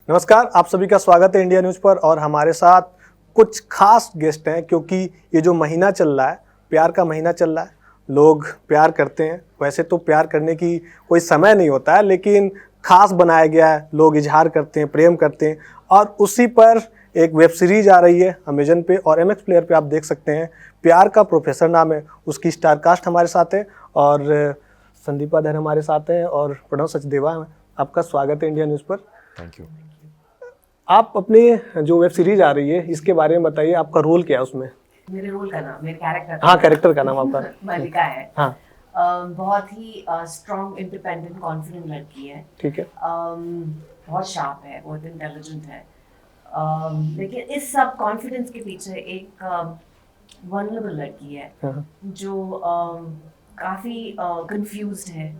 नमस्कार, आप सभी का स्वागत है इंडिया न्यूज़ पर। और हमारे साथ कुछ खास गेस्ट हैं क्योंकि ये जो महीना चल रहा है, प्यार का महीना चल रहा है। लोग प्यार करते हैं। वैसे तो प्यार करने की कोई समय नहीं होता है, लेकिन खास बनाया गया है। लोग इजहार करते हैं, प्रेम करते हैं। और उसी पर एक वेब सीरीज आ रही है अमेजन पे और MX प्लेयर पे, आप देख सकते हैं। प्यार का प्रोफेसर नाम है उसकी। स्टार कास्ट हमारे साथ है और संदीपा धर हमारे साथ हैं और प्रणव सचदेवा है। आपका स्वागत है इंडिया न्यूज़ पर। Thank you. आप अपने जो वेब सीरीज आ रही है इसके बारे में बताइए, आपका रोल क्या है उसमें? मेरे रोल का नाम, मेरे कैरेक्टर का हाँ, कैरेक्टर का नाम आपका मल्लिका है। हाँ, बहुत ही स्ट्रॉन्ग, इंडिपेंडेंट, कॉन्फिडेंट लड़की है। ठीक है। बहुत शार्प है, बहुत इंटेलिजेंट है। लेकिन इस सब कॉन्फिडेंस के पीछे एक वल्नरेबल लड़की है हाँ, जो काफ़ी कंफ्यूज्ड है।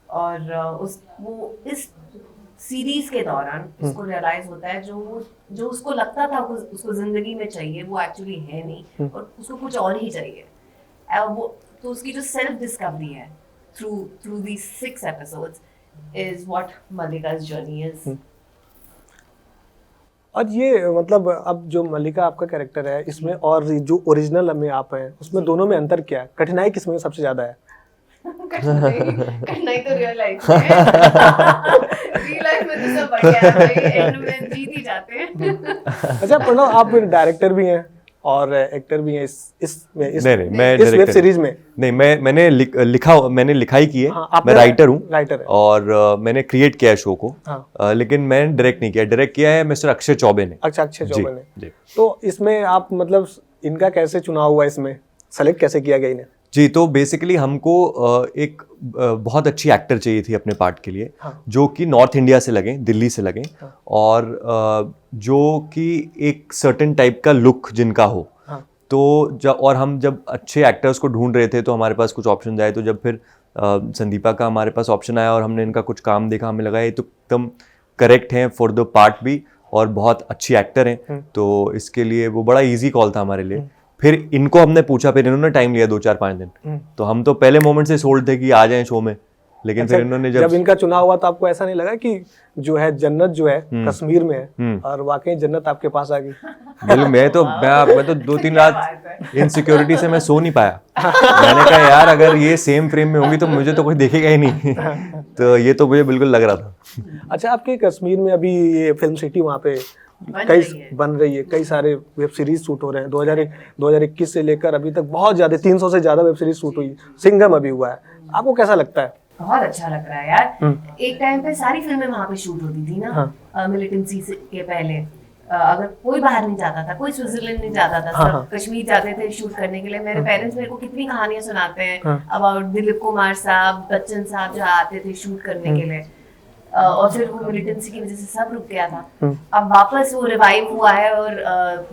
और वो इस सीरीज के दौरान उसको रियलाइज होता है जो उसको लगता था उसको जिंदगी में चाहिए वो एक्चुअली है नहीं, और उसको कुछ और ही चाहिए। वो तो उसकी जो सेल्फ डिस्कवरी है through these 6 episodes is what मल्लिका's जर्नी इज। और ये मतलब अब जो मल्लिका आपका कैरेक्टर है इसमें और जो ओरिजिनल में आप हैं उसमें दोनों में अंतर क्या है? कठिनाई किसमें सबसे ज्यादा है? कठिनाई तो रियल लाइफ में है। रियल लाइफ में तो सब बढ़िया है भाई, एंड में जीत ही जाते हैं। अच्छा प्रणव, आप डायरेक्टर भी हैं और एक्टर भी हैं इस मैं वेब सीरीज में। नहीं, मैंने लिखाई की है। हाँ, मैं राइटर हूँ। राइटर है। और मैंने क्रिएट किया है शो को। हाँ। लेकिन मैंने डायरेक्ट नहीं किया। डायरेक्ट किया है मिस्टर अक्षय चौबे ने। अच्छा, अक्षय चौबे ने। जी। तो इसमें आप मतलब इनका कैसे चुनाव हुआ, इसमें सेलेक्ट कैसे किया गया इन्हें? जी, तो बेसिकली हमको एक बहुत अच्छी एक्टर चाहिए थी अपने पार्ट के लिए। हाँ। जो कि नॉर्थ इंडिया से लगे, दिल्ली से लगे। हाँ। और जो कि एक सर्टेन टाइप का लुक जिनका हो। हाँ। तो और हम जब अच्छे एक्टर्स को ढूंढ रहे थे तो हमारे पास कुछ ऑप्शन आए। तो जब फिर संदीपा का हमारे पास ऑप्शन आया और हमने इनका कुछ काम देखा, हमें लगा ये तो एकदम करेक्ट हैं फॉर द पार्ट भी, और बहुत अच्छी एक्टर हैं। तो इसके लिए वो बड़ा इजी कॉल था हमारे लिए। फिर इनको हमने पूछा, फिर इन्होंने टाइम लिया 2-4-5 दिन। तो हम तो पहले मोमेंट से सोल्ड थे कि आ जाएं शो में। लेकिन अच्छा, फिर इन्होंने जब इनका चुनाव हुआ तो आपको ऐसा नहीं लगा कि जो है जन्नत जो है कश्मीर में है और वाकई जन्नत आपके पास आ गई? बिल्कुल। मैं तो 2-3 रात इनसिक्योरिटी से मैं सो नहीं पाया। मैंने कहा यार अगर ये सेम फ्रेम में होंगी तो मुझे तो कोई देखेगा ही नहीं। तो ये तो मुझे बिल्कुल लग रहा था। अच्छा, आपके कश्मीर में अभी ये फिल्म सिटी वहाँ पे बन रही है, कई सारे वेब सीरीज शूट हो रहे हैं। 2021 से लेकर अभी तक बहुत ज्यादा 300 से ज्यादा वेब सीरीज शूट हुई। सिंघम अभी हुआ है, आपको कैसा लगता है? बहुत अच्छा लग रहा है यार। एक टाइम पे सारी फिल्में वहाँ पे शूट होती थी ना, मिलिटेंसी के पहले। अगर कोई बाहर नहीं जाता था, कोई स्विट्जरलैंड नहीं जाता था, सब कश्मीर जाते थे शूट करने के लिए। मेरे पेरेंट्स मेरे को कितनी कहानियां सुनाते हैं अबाउट दिलीप कुमार साहब, बच्चन साहब जो आते थे शूट करने के लिए। और फिर वो मिलिटेंसी की वजह से सब रुक गया था। अब वापस वो रिवाइव हुआ है और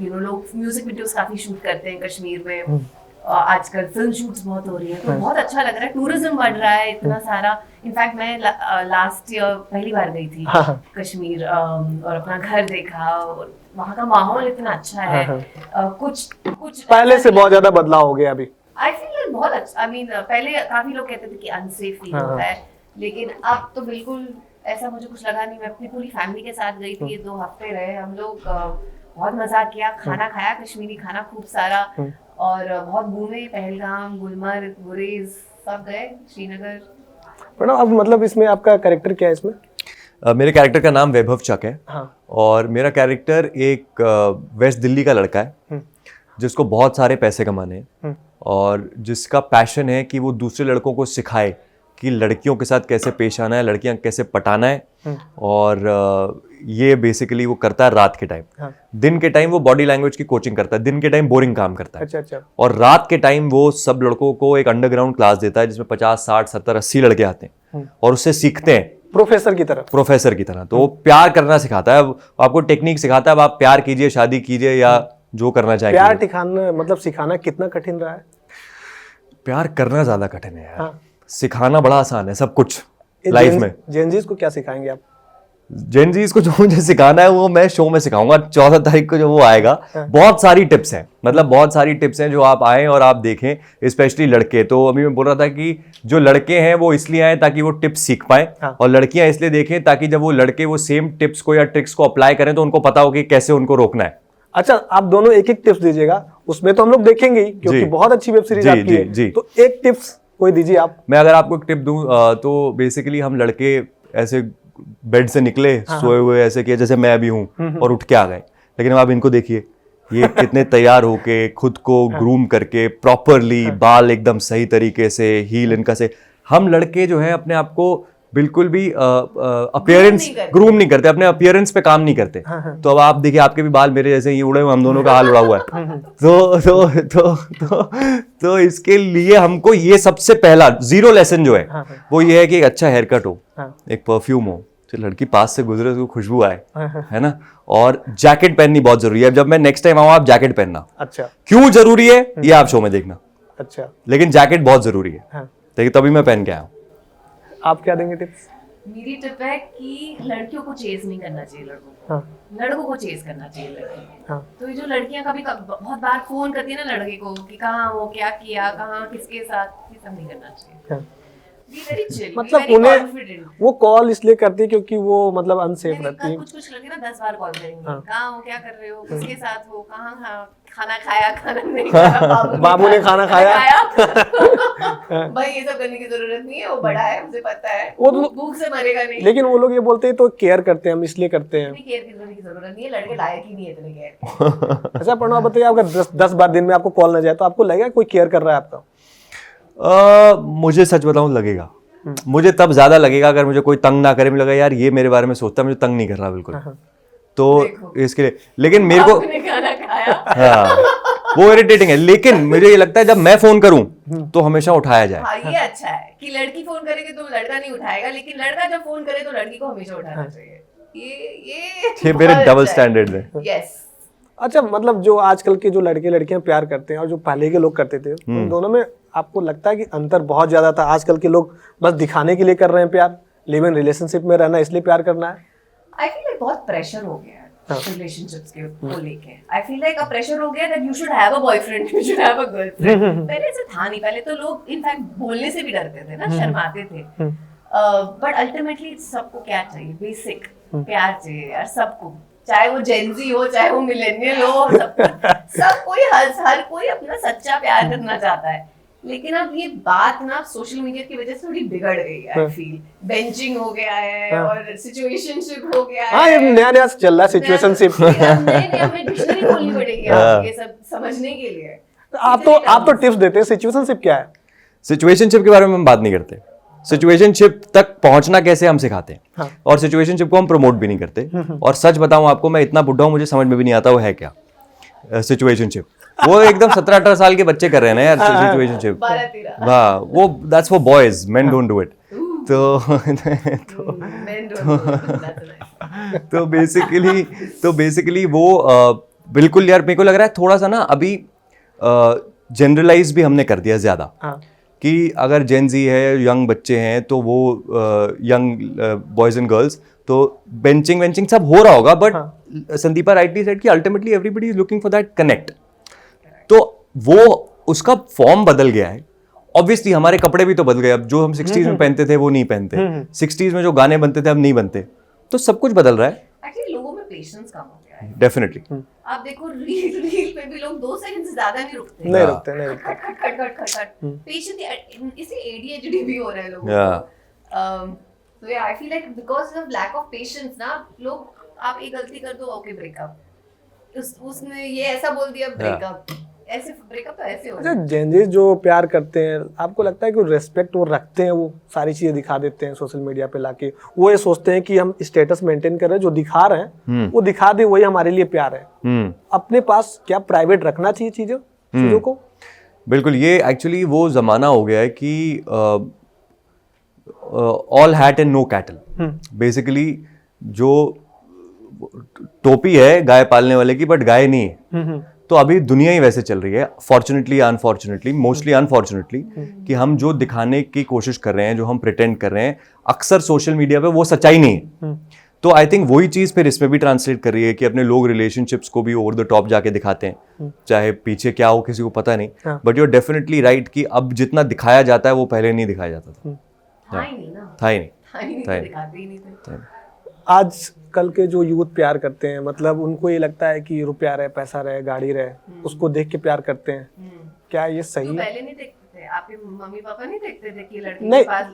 लोग म्यूजिक वीडियोस काफी शूट करते हैं कश्मीर में। आजकल फिल्म शूट्स बहुत हो रही है, तो बहुत अच्छा लग रहा है। टूरिज्म बढ़ रहा है इतना सारा। इनफैक्ट मैं लास्ट ईयर पहली बार गई थी कश्मीर और अपना घर देखा, और वहाँ का माहौल इतना अच्छा है। कुछ पहले से बहुत ज्यादा बदलाव हो गया अभी। आई फील बहुत अच्छा। आई मीन पहले काफी लोग कहते थे कि अनसेफ फील होता है, लेकिन अब तो बिल्कुल ऐसा मुझे कुछ लगा नहीं। मैं अपनी पूरी फैमिली के साथ गई थी, 2 हफ्ते रहे हम लोग। बहुत मजा किया, खाना खाया, कश्मीरी खाना खूब सारा, और बहुत घूमे। पहलगाम, गुलमर्ग, गुरेज सब गए, श्रीनगर। मैडम अब मतलब इसमें आपका कैरेक्टर क्या है इसमें? मेरे कैरेक्टर का नाम वैभव चक है। हाँ। और मेरा कैरेक्टर एक वेस्ट दिल्ली का लड़का है जिसको बहुत सारे पैसे कमाने हैं, और जिसका पैशन है कि वो दूसरे लड़कों को सिखाए कि लड़कियों के साथ कैसे पेश आना है, लड़कियां कैसे पटाना है। और ये बेसिकली वो करता है रात के टाइम। हाँ। दिन के टाइम वो बॉडी लैंग्वेज की कोचिंग करता है, दिन के टाइम बोरिंग काम करता है। अच्छा। और रात के टाइम वो सब लड़कों को एक अंडरग्राउंड क्लास देता है जिसमें 50, 60, 70, 80 लड़के आते हैं और उससे सीखते हैं प्रोफेसर की तरह। तो वो प्यार करना सिखाता है, आपको टेक्निक सिखाता है। अब आप प्यार कीजिए, शादी कीजिए या जो करना चाहिए। प्यार टिकाना मतलब सिखाना कितना कठिन रहा है? प्यार करना ज्यादा कठिन है यार। हाँ। सिखाना बड़ा आसान है सब कुछ लाइफ में। जेनजीज को क्या सिखाएंगे आप? जेनजीज को जो मुझे सिखाना है वो मैं शो में सिखाऊंगा 14 तारीख को जो वो आएगा। बहुत सारी टिप्स हैं, मतलब बहुत सारी टिप्स हैं जो आप आएँ और आप देखें, स्पेशली लड़के। तो अभी मैं बोल रहा था कि जो लड़के हैं वो इसलिए आए ताकि वो टिप्स सीख पाएं, और लड़कियां इसलिए देखें ताकि जब वो लड़के वो सेम टिप्स को या ट्रिक्स को अप्लाई करें तो उनको पता हो कि कैसे उनको रोकना है। अच्छा, आप दोनों एक एक टिप्स दीजिएगा, उसमें तो हम लोग देखेंगे ही क्योंकि बहुत अच्छी वेब सीरीज आपकी है। तो एक टिप्स कोई दीजिए आप। मैं अगर आपको एक टिप दूं तो बेसिकली हम लड़के ऐसे बेड से निकले सोए हुए ऐसे किया जैसे मैं अभी हूं और उठ के आ गए, लेकिन अब आप इनको देखिए ये कितने तैयार होके खुद को ग्रूम करके प्रॉपरली बाल एकदम सही तरीके से हील इनका से। हम लड़के जो है अपने आप को बिल्कुल भी अपीयरेंस ग्रूम नहीं करते, अपने अपीयरेंस पे काम नहीं करते। तो अब आप देखिए आपके भी बाल मेरे जैसे ही उड़े हुए, हम दोनों का हाल उड़ा हुआ है। तो इसके लिए हमको ये सबसे पहला 0 लेसन जो है वो ये है कि एक अच्छा हेयर कट हो, एक परफ्यूम हो, तो लड़की पास से गुजरे तो खुशबू आए, है ना, और जैकेट पहननी बहुत जरूरी है। जब मैं नेक्स्ट टाइम आऊँ आप जैकेट पहनना। अच्छा, क्यों जरूरी है ये आप शो में देखना। अच्छा, लेकिन जैकेट बहुत जरूरी है, देखिए तभी मैं पहन के आया हूँ। आप क्या देंगे टिप्स? मेरी टिप है कि लड़कियों को चेज नहीं करना चाहिए, लड़कों को चेज करना चाहिए लड़की। तो ये जो लड़कियां कभी बहुत बार फोन करती है ना लड़के को कि कहाँ हो, क्या किया, कहाँ किसके साथ, ये सब नहीं करना चाहिए। मतलब उन्हें वो कॉल इसलिए करती है क्योंकि वो मतलब अनसेफ रहती है। कुछ लड़के ना 10 बार कॉल करेंगे, कहाँ हो, क्या कर रहे हो, किसके साथ हो, कहाँ खाना खाया, खाना नहीं खाया, बाबू ने खाना खाया। भाई ये सब करने की जरूरत नहीं है, वो बड़ा है, मुझे पता है, वो भूख से मरेगा नहीं। लेकिन वो लोग ये बोलते हैं तो केयर करते हैं, हम इसलिए करते हैं। केयर करने की जरूरत नहीं है, लड़के लायक ही नहीं है इतने केयर। अच्छा प्रणव बताइए, अगर 10 बार दिन में आपको कॉल ना जाए तो आपको लगेगा कोई केयर कर रहा है आपका? मुझे सच बताऊं लगेगा, मुझे तब ज्यादा लगेगा अगर मुझे कोई तंग ना करे, मुझे लगा यार ये मेरे बारे में सोचता है, मुझे तंग नहीं कर रहा बिल्कुल। तो इसके लिए, लेकिन मेरे को खाना खाया हाँ वो इरिटेटिंग है, लेकिन मुझे ये लगता है जब मैं फोन करूं तो हमेशा उठाया जाए। हाँ, ये अच्छा है कि लड़की फोन करेगी तो लड़का नहीं उठाएगा, लेकिन लड़का जब फोन करे तो लड़की को हमेशा उठाना चाहिए। ये मेरे डबल स्टैंडर्ड है। यस। अच्छा, मतलब जो आजकल के जो लड़के लड़कियां प्यार करते हैं और जो पहले के लोग करते थे, उन दोनों में आपको लगता है कि अंतर बहुत ज्यादा था? आजकल के लोग बस दिखाने के लिए कर रहे हैं प्यार, लिव इन रिलेशनशिप में रहना इसलिए प्यार करना है। आई फील लाइक बहुत प्रेशर हो गया है रिलेशनशिप्स के को लेके। आई फील लाइक अ प्रेशर हो गया that you should have a boyfriend, you should have a girlfriend. पहले ऐसा था नहीं, पहले तो लोग इनफैक्ट बोलने से भी डरते थे ना, शर्माते थे। बट अल्टीमेटली सबको क्या चाहिए? बेसिक प्यार चाहिए यार सबको, चाहे वो जेनजी हो, चाहे वो मिलेनियल हो, सब कोई हर कोई अपना सच्चा प्यार करना चाहता है। लेकिन अब ये बात ना सोशल मीडिया की वजह से थोड़ी बिगड़ गई है। आई फील बेंचिंग हो गया है और सिचुएशनशिप हो गया है। हाँ, ये नया चल रहा है सिचुएशनशिप। हमें डिक्शनरी खोलनी पड़ेगी ये सब समझने के लिए। आप तो टिप्स देते हैं, सिचुएशनशिप क्या है? सिचुएशनशिप के बारे में हम बात नहीं करते, सिचुएशनशिप तक पहुंचना कैसे हम सिखाते हैं। और सिचुएशनशिप को हम प्रमोट भी नहीं करते। और सच बताऊं आपको, मैं इतना बुढ़ा हूं मुझे समझ में भी नहीं आता वो है क्या सिचुएशनशिप। वो एकदम 17-18 साल के बच्चे कर रहे हैं ना यार सिचुएशनशिप। वाह, वो that's for boys, main don't do it. तो बेसिकली वो बिल्कुल यार मेरे को लग रहा है थोड़ा सा ना अभी जनरलाइज भी हमने कर दिया ज्यादा। कि अगर जेन जी है, यंग बच्चे हैं, तो वो यंग बॉयज एंड गर्ल्स, तो बेंचिंग सब हो रहा होगा, बट संदीपा राइटली सेड कि ultimately everybody is looking for that connect. तो वो उसका फॉर्म बदल गया है। ऑब्वियसली हमारे कपड़े भी तो बदल गए, अब जो हम 60s में पहनते थे वो नहीं पहनते, 60s में जो गाने बनते थे अब नहीं बनते, तो सब कुछ बदल रहा है। एक्चुअली लोगों में पेशेंस कम हो गया है। डेफिनेटली आप देखो रील पे भी लोग 2 सेकंड से ज्यादा नहीं रुकते। खट पेशेंस, इससे ADHD भी हो रहा है लोगों को। तो I feel like because of lack of patience ना, लोग आप एक गलती कर दो, ओके ब्रेकअप, उसने ये ऐसा बोल दिया, ब्रेकअप, ऐसे ब्रेकअप तो ऐसे हो। अच्छा, जेनजीज जो प्यार करते हैं, आपको लगता है कि रेस्पेक्ट वो रखते हैं, वो सारी चीजें दिखा देते हैं सोशल मीडिया पे लाके? वो ये सोचते हैं कि हम स्टेटस मेंटेन कर रहे हैं, जो दिखा रहे हैं वो दिखा दे, वही हमारे लिए प्यार है। अपने पास क्या प्राइवेट रखना चाहिए चीजों को? बिल्कुल, ये एक्चुअली वो जमाना हो गया है कि all hat and no cattle. Basically जो टोपी है गाय पालने वाले की, बट गाय नहीं है। तो अभी दुनिया ही वैसे चल रही है, फॉर्चुनेटली अनफॉर्चुनेटली, मोस्टली अनफॉर्चुनेटली, कि हम जो दिखाने की कोशिश कर रहे हैं, जो हम प्रिटेंड कर रहे हैं, अक्सर सोशल मीडिया पे वो सच्चाई नहीं है। तो आई थिंक वही चीज़ फिर इसमें भी ट्रांसलेट कर रही है कि अपने लोग रिलेशनशिप्स को भी ओवर द टॉप जाके दिखाते हैं, चाहे पीछे क्या हो किसी को पता नहीं, but you are definitely right कि अब जितना दिखाया जाता है वो पहले नहीं दिखाया जाता था। था ही नहीं ना, था ही नहीं। था ही नहीं, था ही तो दिखाते ही नहीं थे। आज कल के जो यूथ प्यार करते हैं, मतलब उनको ये लगता है कि रुपया रहे, पैसा रहे, गाड़ी रहे, उसको देख के प्यार करते हैं। क्या ये सही तो है? पहले नहीं देखते थे, आपके मम्मी पापा नहीं देखते थे कि लड़की नहीं, के पास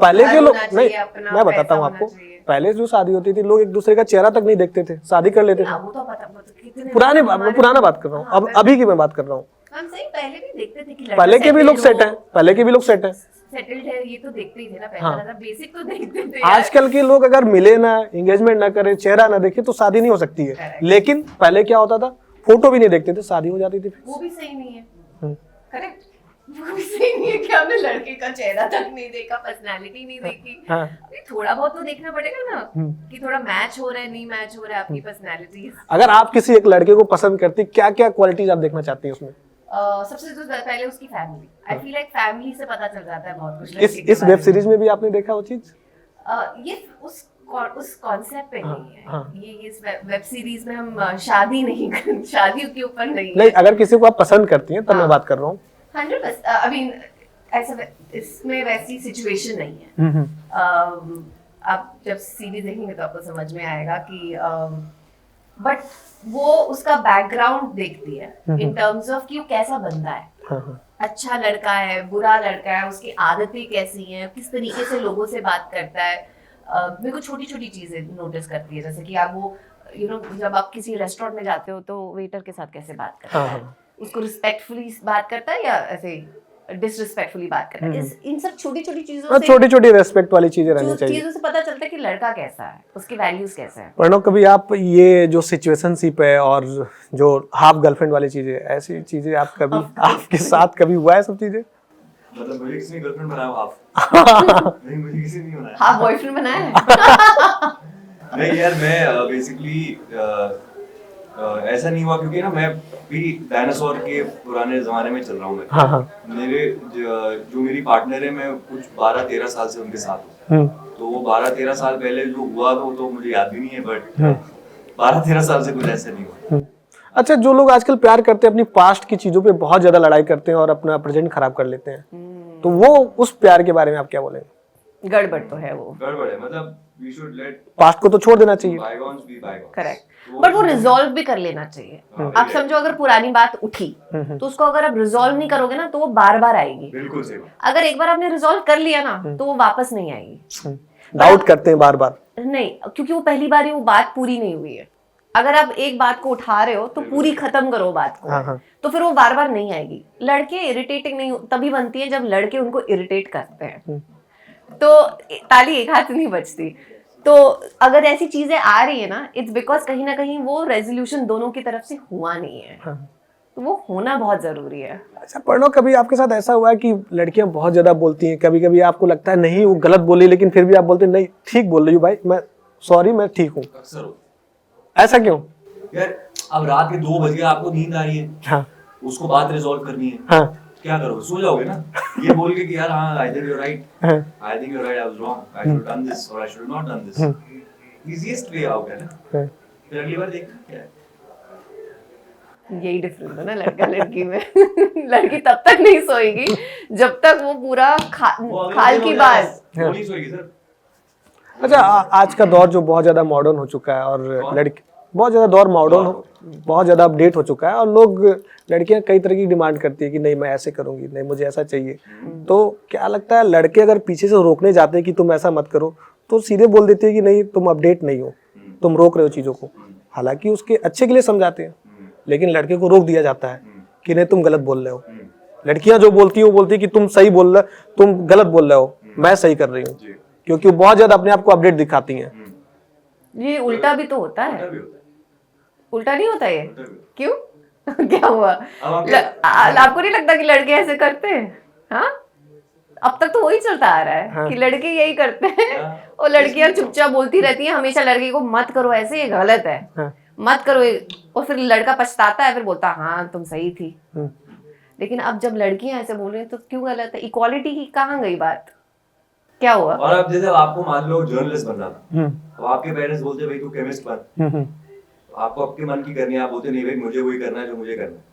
पहले घर के लोग होना नहीं, चाहिए, अपना मैं बताता पैसा हूँ होना आपको, चाहिए। पहले जो शादी होती थी लोग एक दूसरे का चेहरा तक नहीं देखते थे, शादी कर लेते थे। हाँ, वो तो पता कितने पुराने हमारे- पुराना बात कर रहा हूँ, हाँ, अब अभी की मैं बात कर रहा हूँ। हम सही पहले भी देखते थे कि लड़का पहले के भी लोग settled सेट हैं, पहले के भी लोग सेट हैं। सेटल्ड है, ये तो देखते ही थे ना, हाँ। पहला बेसिक तो देखते थे यार। आजकल के लोग अगर मिले ना, एंगेजमेंट ना करें, चेहरा ना देखे तो शादी नहीं हो सकती है। Correct. लेकिन पहले क्या होता था, फोटो भी नहीं देखते थे, शादी हो जाती थी। वो भी सही नहीं है, हम्म। करेक्ट, वो भी सही नहीं है कि हमने लड़के का चेहरा तक नहीं देखा, पर्सनालिटी नहीं देखी। हाँ। अभी थोड़ा बहुत तो देखना पड़ेगा ना कि थोड़ा मैच हो रहा है नहीं मैच हो रहा है आपकी पर्सनालिटी। अगर आप किसी एक लड़के को पसंद करती, क्या क्या क्वालिटीज आप देखना चाहती हैं उसमें? सबसे तो पहले उसकी फैमिली, आई फील लाइक फैमिली से पता चल जाता है बहुत कुछ इस लड़के के इस बारे वेब में। सीरीज में भी आपने देखा वो चीज? ये उस कॉन्सेप्ट पे नहीं है। हाँ। ये इस वेब सीरीज में हम शादी नहीं कर, शादी के ऊपर नहीं नहीं, अगर किसी को आप पसंद करती हैं तब मैं हाँ। बात कर रहा हूँ। 100%। अभी ऐसा इसमें वैसी सिचुएशन नहीं है। आप जब सीरीज देखेंगे तो आपको समझ में आएगा कि बट वो उसका बैकग्राउंड देखती है इन टर्म्स ऑफ कि वो कैसा बंदा है, हाँ, हाँ। अच्छा लड़का है, बुरा लड़का है, उसकी आदतें कैसी हैं, किस तरीके से लोगों से बात करता है। मेरे को छोटी छोटी चीजें नोटिस करती है, जैसे कि आप वो जब आप किसी रेस्टोरेंट में जाते हो तो वेटर के साथ कैसे बात करता है, उसको रिस्पेक्टफुली बात करता है या ऐसे डिसरिस्पेक्टफुली बात करता है। इन सब छोटी छोटी चीजों से, छोटी छोटी रेस्पेक्ट वाली चीजें रहनी चाहिए। चीजों से पता चलता है कि लड़का कैसा है, उसकी वैल्यूज कैसे हैं। प्रणव, कभी आप ये जो सिचुएशनशिप है और जो हाफ गर्लफ्रेंड वाली चीजें, ऐसी चीजें आप कभी आपके साथ कभी हुआ है सब चीजें? मतलब मुझे किसी ने गर्लफ्रेंड बनाया हाफ नहीं, मुझे किसी ने नहीं बनाया। हाँ, बॉयफ्रेंड बनाया है। नहीं यार, मैं बेसिकली ऐसा नहीं हुआ क्योंकि ना मैं भी डायनासोर के पुराने जमाने में चल रहा हूँ। मैं हाँ, हाँ। मेरे जो मेरी पार्टनर है, मैं कुछ 12-13 साल से उनके साथ हूँ। तो वो 12-13 साल पहले जो हुआ वो तो मुझे याद भी नहीं है, बट 12-13 साल से कुछ ऐसा नहीं हुआ। अच्छा, जो लोग आजकल प्यार करते हैं अपनी पास्ट की चीजों पे बहुत ज्यादा लड़ाई करते हैं और अपना प्रेजेंट खराब कर लेते हैं, तो वो उस प्यार के बारे में आप क्या बोलेंगे? गड़बड़ तो है, वो गड़बड़ है। मतलब वी शुड लेट पास्ट को तो छोड़ देना चाहिए। Bygones be bygones. Correct, but वो रिजॉल्व भी कर लेना चाहिए। आप समझो अगर पुरानी बात उठी तो उसको अगर आप रिजॉल्व नहीं करोगे ना तो वो बार बार आएगी। बिल्कुल सही। अगर एक बार आपने रिजॉल्व कर लिया ना तो वो वापस नहीं आएगी। डाउट करते हैं बार बार। नहीं, क्योंकि वो पहली बार ही वो बात पूरी नहीं हुई है। अगर आप एक बात को उठा रहे हो तो पूरी खत्म करो बात को। हाँ, हाँ। तो फिर वो बार बार नहीं आएगी। लड़के इरिटेटिंग नहीं तभी बनती है जब लड़के उनको इरिटेट करते हैं, तो ताली एक हाथ नहीं बजती। तो अगर ऐसी चीजें आ रही है ना, इट्स बिकॉज कहीं ना कहीं वो रेजोल्यूशन दोनों की तरफ से हुआ नहीं है। तो वो होना बहुत जरूरी है। अच्छा प्रणव, कभी आपके साथ ऐसा हुआ है कि लड़कियां बहुत ज्यादा बोलती हैं, कभी कभी आपको लगता है नहीं वो गलत बोली, लेकिन फिर भी आप बोलते हैं नहीं ठीक बोल रही हूँ भाई, मैं सॉरी, मैं ठीक हूँ? अक्सर हो ऐसा क्यों? यार, अब रात के 2 बजे आपको नींद आ रही है, हाँ, उसको बात रिजॉल्व करनी है, हाँ, क्या करोगे? सो जाओगे ना, ये बोल के कि यार हाँ, I think you are right, हाँ। I think you are right, I was wrong, I should done this और I should not done this. Easiest way out है ना। हाँ। फिर अगली बार देखना क्या है। यही डिफरेंस है ना लड़का लड़की में। लड़की तब तक नहीं सोएगी जब तक वो पूरा खाल की बात। वो नहीं सोएगी सर। अच्छा, आज का दौर जो बहुत ज्यादा मॉडर्न हो चुका है और लड़की बहुत ज्यादा दौर मॉडर्न बहुत ज्यादा अपडेट हो चुका है और लोग लड़कियां कई तरह की डिमांड करती है कि नहीं मैं ऐसे करूंगी, नहीं मुझे ऐसा चाहिए। तो क्या लगता है, लड़के अगर पीछे से रोकने जाते हैं कि तुम ऐसा मत करो, तो सीधे बोल देते हैं कि नहीं तुम अपडेट नहीं हो, तुम रोक रहे हो चीजों को। हालांकि उसके अच्छे के लिए समझाते हैं, लेकिन लड़के को रोक दिया जाता है कि नहीं तुम गलत बोल रहे हो। लड़कियां जो बोलती है वो बोलती है कि तुम सही बोल रहे, तुम गलत बोल रहे हो, मैं सही कर रही हूँ, क्योंकि वो बहुत ज्यादा अपने आप को अपडेट दिखाती हैं। ये उल्टा भी तो होता है। उल्टा नहीं होता ये? क्यों? क्या हुआ? आपको नहीं लगता कि लड़के ऐसे करते हैं? हाँ, अब तक तो वही चलता आ रहा है। हाँ। कि लड़के यही करते हैं और लड़कियां चुपचाप बोलती रहती हैं हमेशा लड़के को मत करो ऐसे, ये गलत है। हाँ। मत करो, और फिर लड़का पछताता है, फिर बोलता हाँ तुम सही थी। लेकिन अब जब लड़कियां ऐसे बोल रही हैं तो क्यों गलत है? इक्वालिटी की कहाँ गई बात? क्या हुआ? और अब जैसे आपको मान लो जर्नलिस्ट बनना था, तो आपके पेरेंट्स बोलते भाई तू केमिस्ट बन, आपको आपके मन की करनी है, आप बोलते नहीं भाई मुझे वही करना है जो मुझे करना है,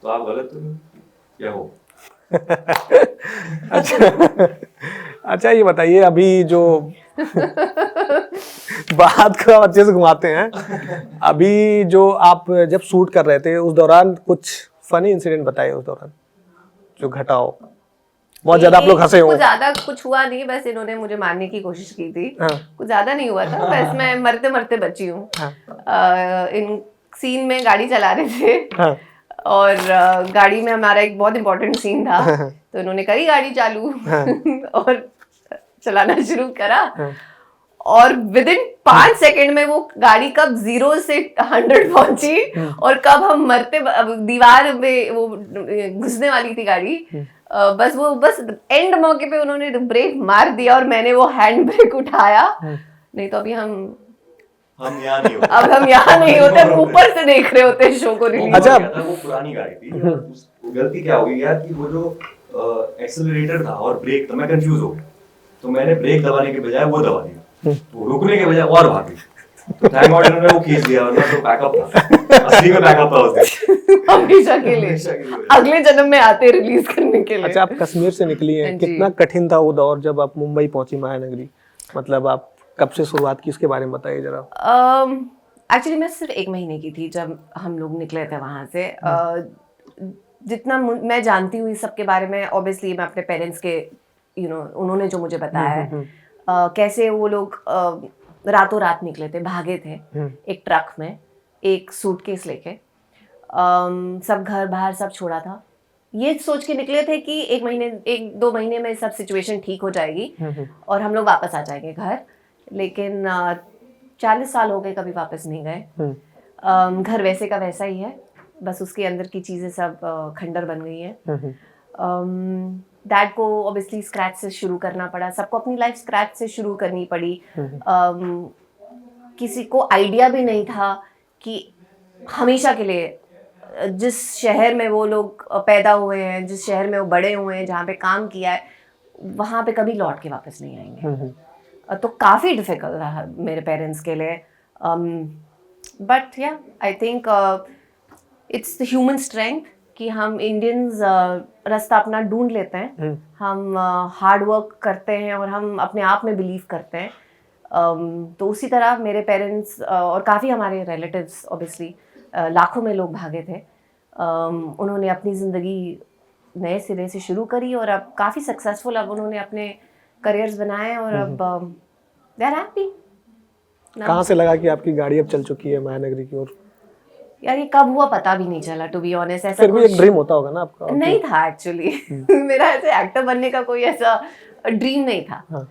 तो आप गलत तो नहीं क्या हो? अच्छा ये बताइए, अभी जो बात को अच्छे से घुमाते हैं, अभी जो आप जब शूट कर रहे थे उस दौरान कुछ फनी इंसिडेंट बताइए उस दौरान जो घटा हो, बहुत ज्यादा आप लोग हंसे हो। कुछ ज्यादा कुछ हुआ नहीं, बस इन्होंने मुझे मारने की कोशिश की थी। हाँ। कुछ ज्यादा नहीं हुआ था, बस मैं मरते मरते बची हूँ। इन सीन में गाड़ी चला रहे थे। हाँ। और गाड़ी में हमारा एक बहुत इंपॉर्टेंट सीन था, तो इन्होंने करी गाड़ी चालू और चलाना शुरू करा, और विद इन 5 सेकंड में वो गाड़ी कब 0 से 100 पहुंची, और कब हम मरते दीवार में वो घुसने वाली थी गाड़ी, बस एंड मौके पे उन्होंने ब्रेक मार दिया और मैंने वो हैंड ब्रेक उठाया, नहीं तो अभी हम यहाँ नहीं होते। अब हम यहाँ नहीं होते, हम ऊपर से देख रहे होते शो को रिलीज। अच्छा, वो पुरानी गाड़ी थी, गलती क्या हो गई यार कि वो जो एक्सेलरेटर था और ब्रेक था, मैं कंफ्यूज हो गया, तो मैंने ब्रेक दबाने के बजाय वो दबा दिया, तो रुकने के बजाय और भाग गई, तो थैंक गॉड इन्होंने वो खींच दिया, वरना तो बैकअप था, असली में बैकअप था उस दिन, हमेशा के लिए, अगले जन्म में आते रिलीज करने के लिए। अच्छा, आप कश्मीर से निकली हैं, कितना कठिन था वो दौर जब आप मुंबई पहुंची महानगरी, मतलब आप कब से शुरुआत की इसके बारे में बताइए जरा। एक्चुअली मैं सिर्फ 1 महीने की थी जब हम लोग निकले थे वहाँ से। जितना मैं जानती हूँ इस सब के बारे में, ऑब्वियसली मैं अपने पेरेंट्स के उन्होंने जो मुझे बताया है, कैसे वो लोग रातों रात निकले थे, भागे थे एक ट्रक में, एक सूटकेस लेके, सब घर बाहर सब छोड़ा था, ये सोच के निकले थे कि 1-2 महीने में सब सिचुएशन ठीक हो जाएगी और हम लोग वापस आ जाएंगे घर, लेकिन 40 साल हो गए, कभी वापस नहीं गए। घर वैसे का वैसा ही है, बस उसके अंदर की चीज़ें सब खंडर बन गई हैं। डैड को ऑब्वियसली स्क्रैच से शुरू करना पड़ा, सबको अपनी लाइफ स्क्रैच से शुरू करनी पड़ी। किसी को आइडिया भी नहीं था कि हमेशा के लिए जिस शहर में वो लोग पैदा हुए हैं, जिस शहर में वो बड़े हुए हैं, जहाँ पे काम किया है, वहाँ पे कभी लौट के वापस नहीं आएंगे। तो काफ़ी डिफिकल्ट रहा मेरे पेरेंट्स के लिए, बट या I think it's the human strength कि हम इंडियंस रास्ता अपना ढूंढ लेते हैं, हम हार्ड वर्क करते हैं और हम अपने आप में बिलीव करते हैं। तो उसी तरह मेरे पेरेंट्स और काफ़ी हमारे रिलेटिव्स ऑब्वियसली लाखों में लोग भागे थे, उन्होंने अपनी ज़िंदगी नए सिरे से शुरू करी और अब काफ़ी सक्सेसफुल, अब उन्होंने अपने करियर्स बनाए और अब दे आर हैप्पी। कहाँ से लगा कि आपकी गाड़ी अब चल चुकी है महानगरी की ओर? यार ये कब हुआ पता भी नहीं चला, टू बी ऑनेस्ट। ऐसा फिर भी एक ड्रीम होता होगा ना आपका? नहीं था एक्चुअली मेरा ऐसे एक्टर बनने का कोई ऐसा ड्रीम नहीं था।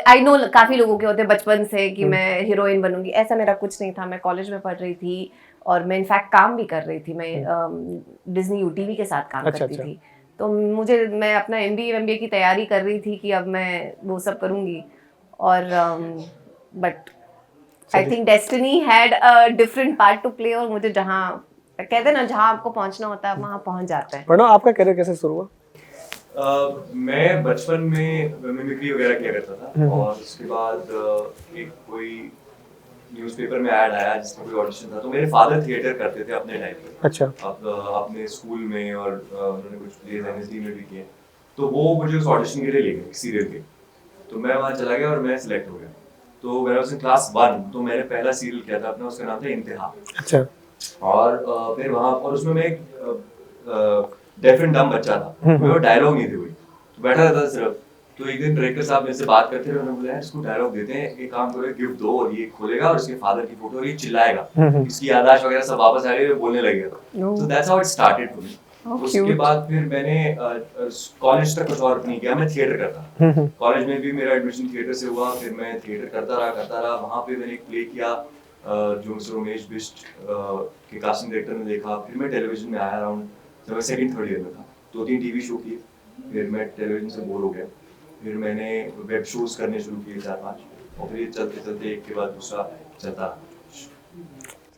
आई नो काफ़ी लोगों के होते बचपन से कि मैं हीरोइन बनूंगी, ऐसा मेरा कुछ नहीं था। मैं कॉलेज में पढ़ रही थी और मैं इनफैक्ट काम भी कर रही थी, मैं डिज्नी यूटीवी के साथ काम करती थी, तो मैं अपना MBA की तैयारी कर रही थी कि अब मैं वो सब करूँगी, और but I think destiny had a different part two play, और मुझे जहाँ कहते हैं ना जहाँ आपको पहुँचना होता है वहाँ पहुँच जाते हैं। प्रणव, आपका करियर कैसे शुरू हुआ? मैं बचपन में मिमिक्री वगैरह किया करता था, और उसके बाद एक कोई न्यूज़पेपर में ऐड आया जिसमें कोई ऑडिशन था, तो मेरे फादर थिएटर करते थे अपने टाइम पे। अच्छा। अपने स्कूल में, और उन्होंने कुछ प्लेज NSD में भी किए, तो वो मुझे उस ऑडिशन के लिए ले गए सीरियल के, तो मैं वहाँ चला गया और मैं सिलेक्ट हो गया। तो मैंने उस क्लास 1, तो मैंने पहला सीरियल किया था अपना, उसका नाम था इंतहा। अच्छा। और फिर वहाँ पर उसमें मैं एक डेफ एंड डम बच्चा था, मेरे डायलॉग नहीं थे कोई, तो बैठा रहता था सिर्फ। तो एक दिन डायरेक्टर साहब मेरे से बात करते रहे, उन्होंने बोला इसको डायलॉग देते हैं, एक काम करो गिफ्ट दो, और ये खोलेगा और इसके फादर की फोटो, और ये चिल्लाएगा, इसकी याददाश्त वगैरह सब वापस आ गई, वो बोलने लगेगा। तो that's how it started for me. उसके बाद फिर मैंने कॉलेज तक कुछ और नहीं किया, मैं थिएटर करता। कॉलेज में भी मेरा एडमिशन थिएटर से हुआ, फिर मैं थिएटर करता रहा। वहाँ पे मैंने एक प्ले किया जो मिस्टर उमेश बिष्ट के कास्टिंग डायरेक्टर ने देखा। फिर मैं टेलीविजन में आया अराउंड जब मैं 2nd-3rd ईयर में था, 2-3 टीवी शो किए, फिर मैं टेलीविजन से बोर हो गया, फिर मैंने वेब शोज करने शुरू किए 4-5, और फिर ये चलते चलते एक के बाद दूसरा चलता।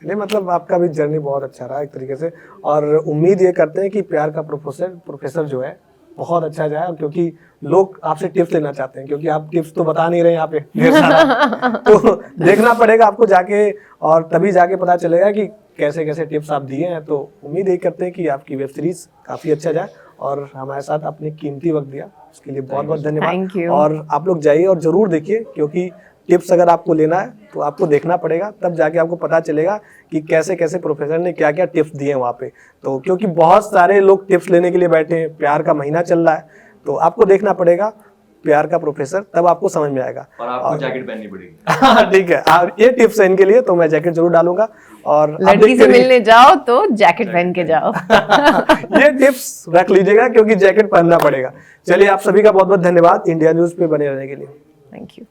नहीं, मतलब आपका भी जर्नी बहुत अच्छा रहा एक तरीके से, और उम्मीद ये करते हैं कि प्यार का प्रोफेसर जो है बहुत अच्छा जाए, क्योंकि लोग आपसे टिप्स लेना चाहते हैं, क्योंकि आप टिप्स तो बता नहीं रहे यहाँ पे ढेर सारा। तो देखना पड़ेगा आपको जाके, और तभी जाके पता चलेगा कि कैसे कैसे टिप्स आप दिए हैं। तो उम्मीद यही करते हैं कि आपकी वेब सीरीज काफी अच्छा जाए, और हमारे साथ अपने कीमती वक्त दिया उसके लिए बहुत बहुत Thank धन्यवाद। you. और आप लोग जाइए और जरूर देखिए, क्योंकि टिप्स अगर आपको लेना है तो आपको देखना पड़ेगा, तब जाके आपको पता चलेगा कि कैसे कैसे प्रोफेसर ने क्या क्या टिप्स दिए हैं वहाँ पे। तो क्योंकि बहुत सारे लोग टिप्स लेने के लिए बैठे हैं, प्यार का महीना चल रहा है, तो आपको देखना पड़ेगा प्यार का प्रोफेसर, तब आपको समझ में आएगा। और आपको जैकेट पहननी पड़ेगी। हाँ ठीक है, और ये टिप्स है इनके लिए, तो मैं जैकेट जरूर डालूंगा। और आप लड़की देखते से रहिए। मिलने जाओ तो जैकेट पहन के जाओ। ये टिप्स रख लीजिएगा, क्योंकि जैकेट पहनना पड़ेगा। चलिए, आप सभी का बहुत बहुत धन्यवाद इंडिया न्यूज पे बने रहने के लिए। Thank you.